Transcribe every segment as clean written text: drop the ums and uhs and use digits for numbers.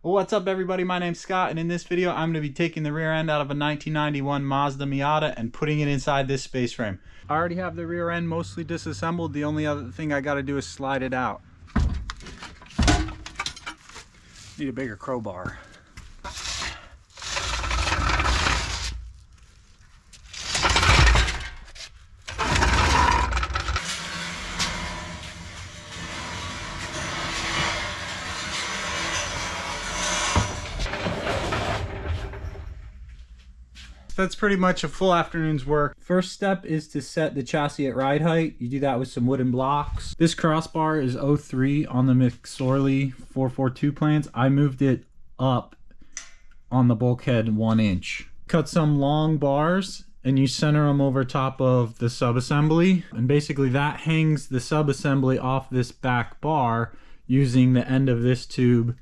Well, what's up everybody, my name's Scott, and in this video I'm going to be taking the rear end out of a 1991 Mazda Miata and putting it inside this space frame. I already have the rear end mostly disassembled. The only other thing I got to do is slide it out. Need a bigger crowbar. That's pretty much a full afternoon's work. First step is to set the chassis at ride height. You do that with some wooden blocks. This crossbar is 03 on the McSorley 442 plans. I moved it up on the bulkhead 1 inch. Cut some long bars and you center them over top of the subassembly. And basically that hangs the subassembly off this back bar using the end of this tube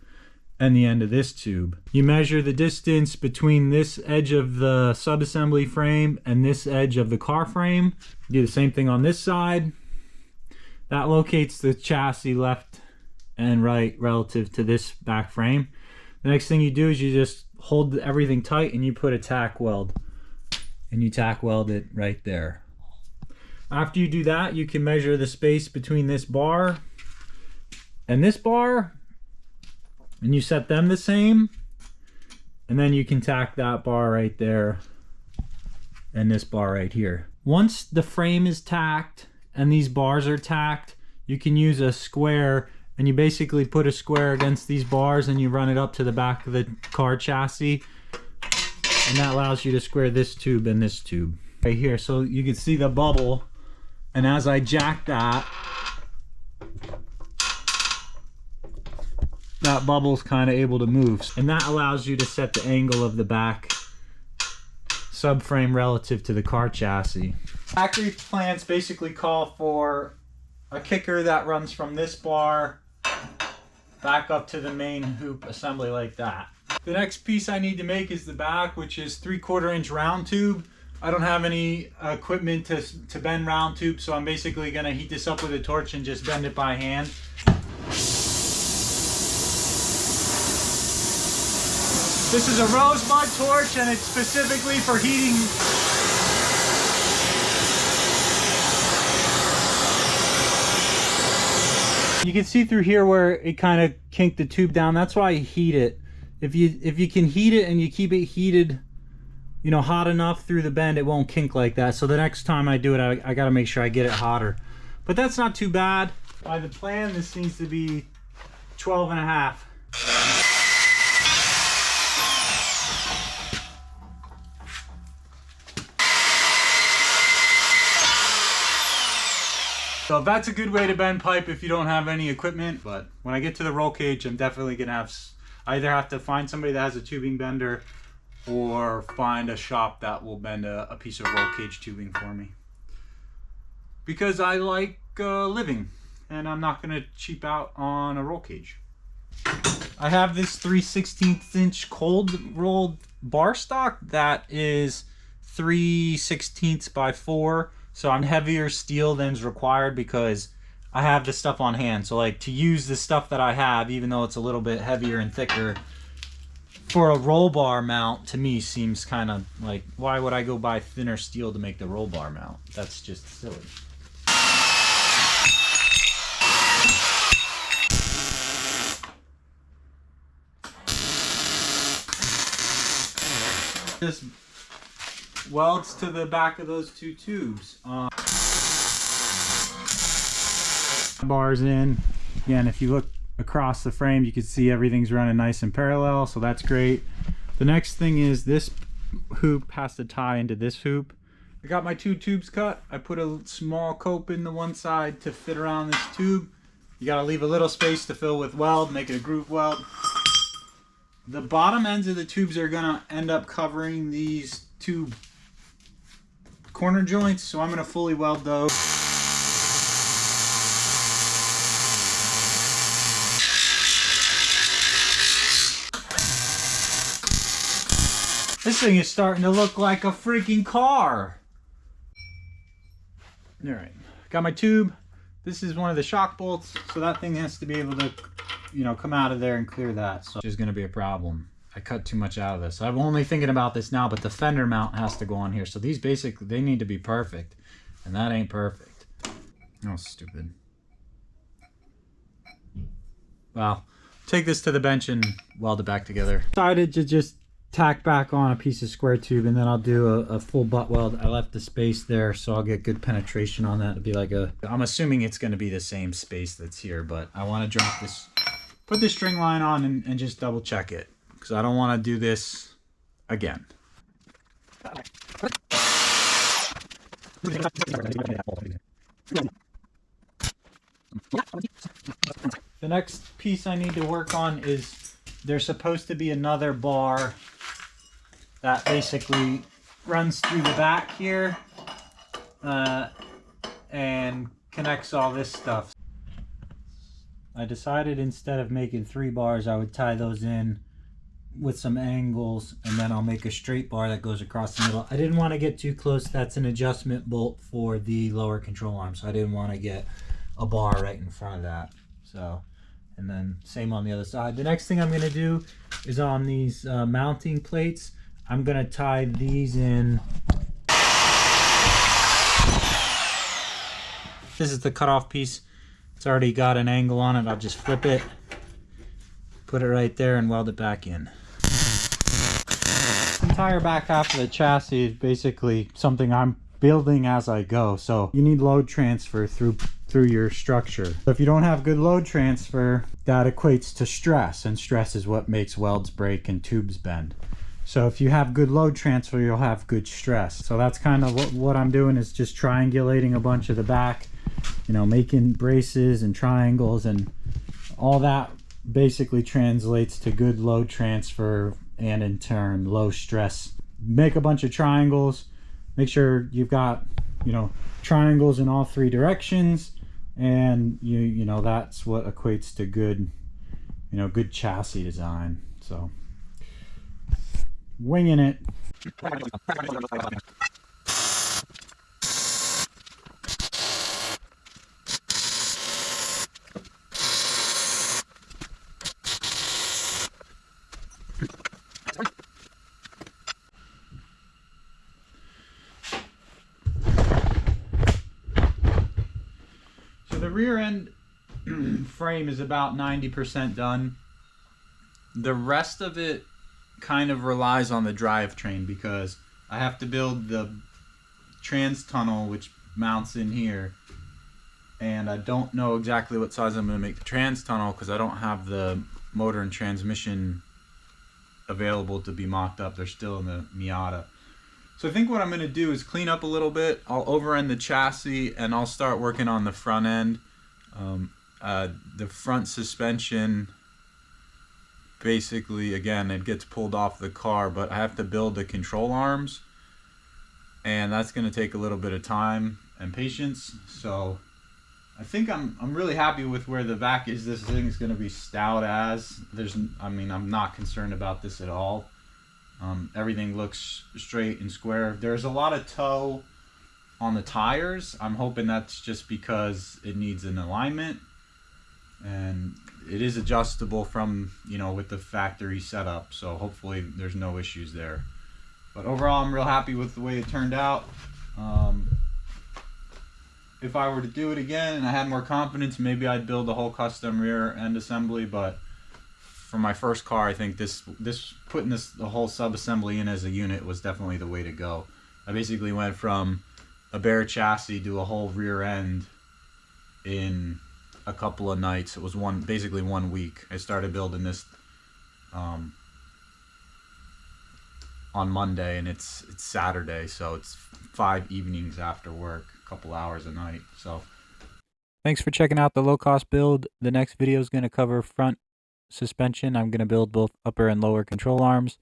and the end of this tube. You measure the distance between this edge of the subassembly frame and this edge of the car frame. You do the same thing on this side. That locates the chassis left and right relative to this back frame. The next thing you do is you just hold everything tight and you put a tack weld. And you tack weld it right there. After you do that, you can measure the space between this bar and this bar. And you set them the same, and then you can tack that bar right there and this bar right here. Once the frame is tacked and these bars are tacked, you can use a square, and you basically put a square against these bars and you run it up to the back of the car chassis, and that allows you to square this tube and this tube right here. So you can see the bubble, and as I jack that bubble's kind of able to move, and that allows you to set the angle of the back subframe relative to the car chassis. Factory plans basically call for a kicker that runs from this bar back up to the main hoop assembly like that. The next piece I need to make is the back, which is 3/4 inch round tube. I don't have any equipment to bend round tube, so I'm basically going to heat this up with a torch and just bend it by hand. This is a rosebud torch, and it's specifically for heating. You can see through here where it kind of kinked the tube down. That's why I heat it. If you can heat it and you keep it heated, you know, hot enough through the bend, it won't kink like that. So the next time I do it, I got to make sure I get it hotter. But that's not too bad. By the plan, this needs to be 12.5. So that's a good way to bend pipe if you don't have any equipment. But when I get to the roll cage, I'm definitely gonna either have to find somebody that has a tubing bender or find a shop that will bend a piece of roll cage tubing for me. Because I like living, and I'm not gonna cheap out on a roll cage. I have this 3/16 inch cold rolled bar stock that is 3/16 by 4. So I'm heavier steel than is required because I have this stuff on hand. So like to use the stuff that I have, even though it's a little bit heavier and thicker, for a roll bar mount to me seems kind of like, why would I go buy thinner steel to make the roll bar mount? That's just silly. Just welds to the back of those two tubes. Bars in. Again, if you look across the frame, you can see everything's running nice and parallel, so that's great. The next thing is this hoop has to tie into this hoop. I got my two tubes cut. I put a small cope in the one side to fit around this tube. You gotta leave a little space to fill with weld, make it a groove weld. The bottom ends of the tubes are gonna end up covering these two corner joints, so I'm going to fully weld those. This thing is starting to look like a freaking car. All right, got my tube. This is one of the shock bolts, so that thing has to be able to come out of there and clear that. So it's going to be a problem. I cut too much out of this. I'm only thinking about this now, but the fender mount has to go on here. So these basically, they need to be perfect. And that ain't perfect. Oh, stupid. Well, take this to the bench and weld it back together. Decided to just tack back on a piece of square tube, and then I'll do a full butt weld. I left the space there, so I'll get good penetration on that. It'll be like I'm assuming it's going to be the same space that's here, but I want to drop this, put this string line on and just double check it, because I don't want to do this again. The next piece I need to work on is there's supposed to be another bar that basically runs through the back here and connects all this stuff. I decided instead of making 3 bars, I would tie those in with some angles, and then I'll make a straight bar that goes across the middle. I didn't want to get too close. That's an adjustment bolt for the lower control arm, so I didn't want to get a bar right in front of that. So, and then same on the other side. The next thing I'm going to do is on these mounting plates, I'm going to tie these in. This is the cutoff piece. It's already got an angle on it. I'll just flip it, put it right there, and weld it back in. The entire back half of the chassis is basically something I'm building as I go. So you need load transfer through your structure. So if you don't have good load transfer, that equates to stress, and stress is what makes welds break and tubes bend. So if you have good load transfer, you'll have good stress. So that's kind of what I'm doing, is just triangulating a bunch of the back, making braces and triangles, and all that basically translates to good load transfer and in turn low stress. Make a bunch of triangles, make sure you've got triangles in all 3 directions, and that's what equates to good good chassis design. So winging it. So the rear end frame is about 90% done. The rest of it kind of relies on the drivetrain, because I have to build the trans tunnel which mounts in here, and I don't know exactly what size I'm going to make the trans tunnel because I don't have the motor and transmission available to be mocked up. They're still in the Miata. So I think what I'm going to do is clean up a little bit. I'll over-end the chassis and I'll start working on the front end. The front suspension, basically, again, it gets pulled off the car, but I have to build the control arms, and that's going to take a little bit of time and patience. So I think I'm really happy with where the back is. This thing is going to be stout as. I'm not concerned about this at all. Everything looks straight and square. There's a lot of toe on the tires. I'm hoping that's just because it needs an alignment, and it is adjustable from with the factory setup, so hopefully there's no issues there. But overall, I'm real happy with the way it turned out. If I were to do it again and I had more confidence, maybe I'd build a whole custom rear end assembly, but for my first car, I think putting the whole sub-assembly in as a unit was definitely the way to go. I basically went from a bare chassis to a whole rear end in a couple of nights. It was basically 1 week. I started building this on Monday, and it's Saturday, so it's 5 evenings after work, a couple hours a night. So thanks for checking out the low-cost build. The next video is going to cover front suspension. I'm going to build both upper and lower control arms.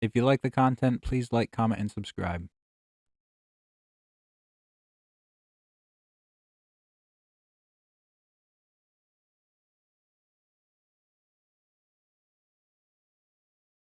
If you like the content, please like, comment, and subscribe.